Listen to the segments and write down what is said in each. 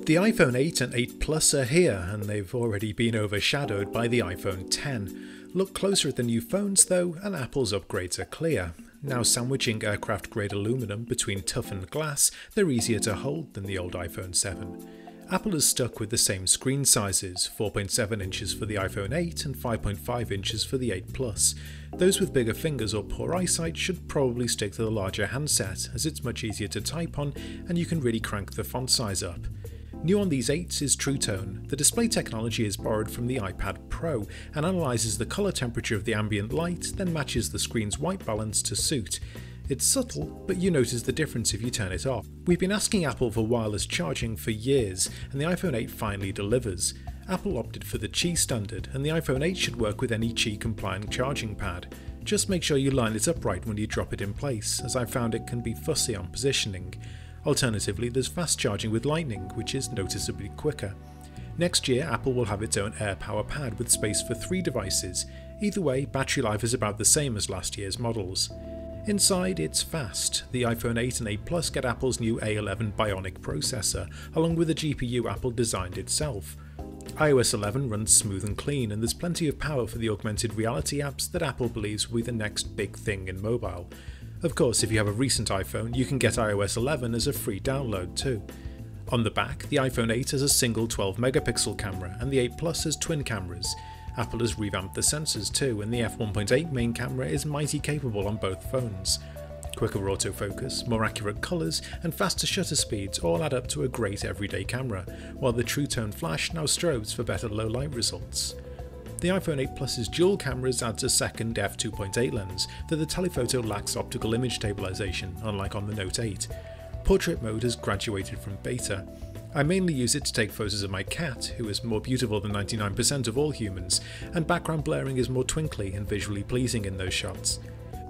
The iPhone 8 and 8 Plus are here, and they've already been overshadowed by the iPhone 10. Look closer at the new phones though, and Apple's upgrades are clear. Now sandwiching aircraft-grade aluminum between toughened glass, they're easier to hold than the old iPhone 7. Apple is stuck with the same screen sizes, 4.7 inches for the iPhone 8 and 5.5 inches for the 8 Plus. Those with bigger fingers or poor eyesight should probably stick to the larger handset, as it's much easier to type on and you can really crank the font size up. New on these 8s is True Tone. The display technology is borrowed from the iPad Pro and analyses the colour temperature of the ambient light, then matches the screen's white balance to suit. It's subtle, but you notice the difference if you turn it off. We've been asking Apple for wireless charging for years, and the iPhone 8 finally delivers. Apple opted for the Qi standard, and the iPhone 8 should work with any Qi-compliant charging pad. Just make sure you line it up right when you drop it in place, as I found it can be fussy on positioning. Alternatively, there's fast charging with Lightning, which is noticeably quicker. Next year, Apple will have its own AirPower pad with space for 3 devices. Either way, battery life is about the same as last year's models. Inside, it's fast. The iPhone 8 and 8 Plus get Apple's new A11 Bionic processor, along with the GPU Apple designed itself. iOS 11 runs smooth and clean, and there's plenty of power for the augmented reality apps that Apple believes will be the next big thing in mobile. Of course, if you have a recent iPhone, you can get iOS 11 as a free download too. On the back, the iPhone 8 has a single 12-megapixel camera, and the 8 Plus has twin cameras. Apple has revamped the sensors too, and the f1.8 main camera is mighty capable on both phones. Quicker autofocus, more accurate colours, and faster shutter speeds all add up to a great everyday camera, while the True Tone flash now strobes for better low-light results. The iPhone 8 Plus's dual cameras adds a second f2.8 lens, though the telephoto lacks optical image stabilisation, unlike on the Note 8. Portrait mode has graduated from beta. I mainly use it to take photos of my cat, who is more beautiful than 99% of all humans, and background blurring is more twinkly and visually pleasing in those shots.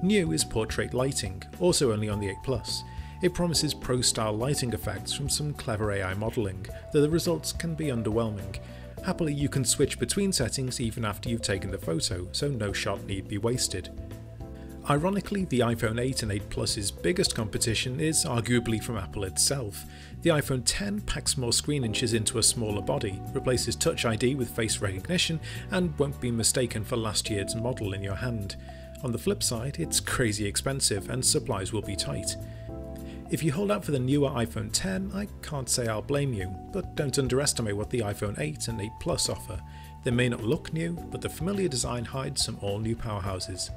New is portrait lighting, also only on the 8 Plus. It promises pro-style lighting effects from some clever AI modelling, though the results can be underwhelming. Happily, you can switch between settings even after you've taken the photo, so no shot need be wasted. Ironically, the iPhone 8 and 8 Plus's biggest competition is arguably from Apple itself. The iPhone 10 packs more screen inches into a smaller body, replaces Touch ID with face recognition, and won't be mistaken for last year's model in your hand. On the flip side, it's crazy expensive and supplies will be tight. If you hold out for the newer iPhone 10, I can't say I'll blame you, but don't underestimate what the iPhone 8 and 8 Plus offer. They may not look new, but the familiar design hides some all-new powerhouses.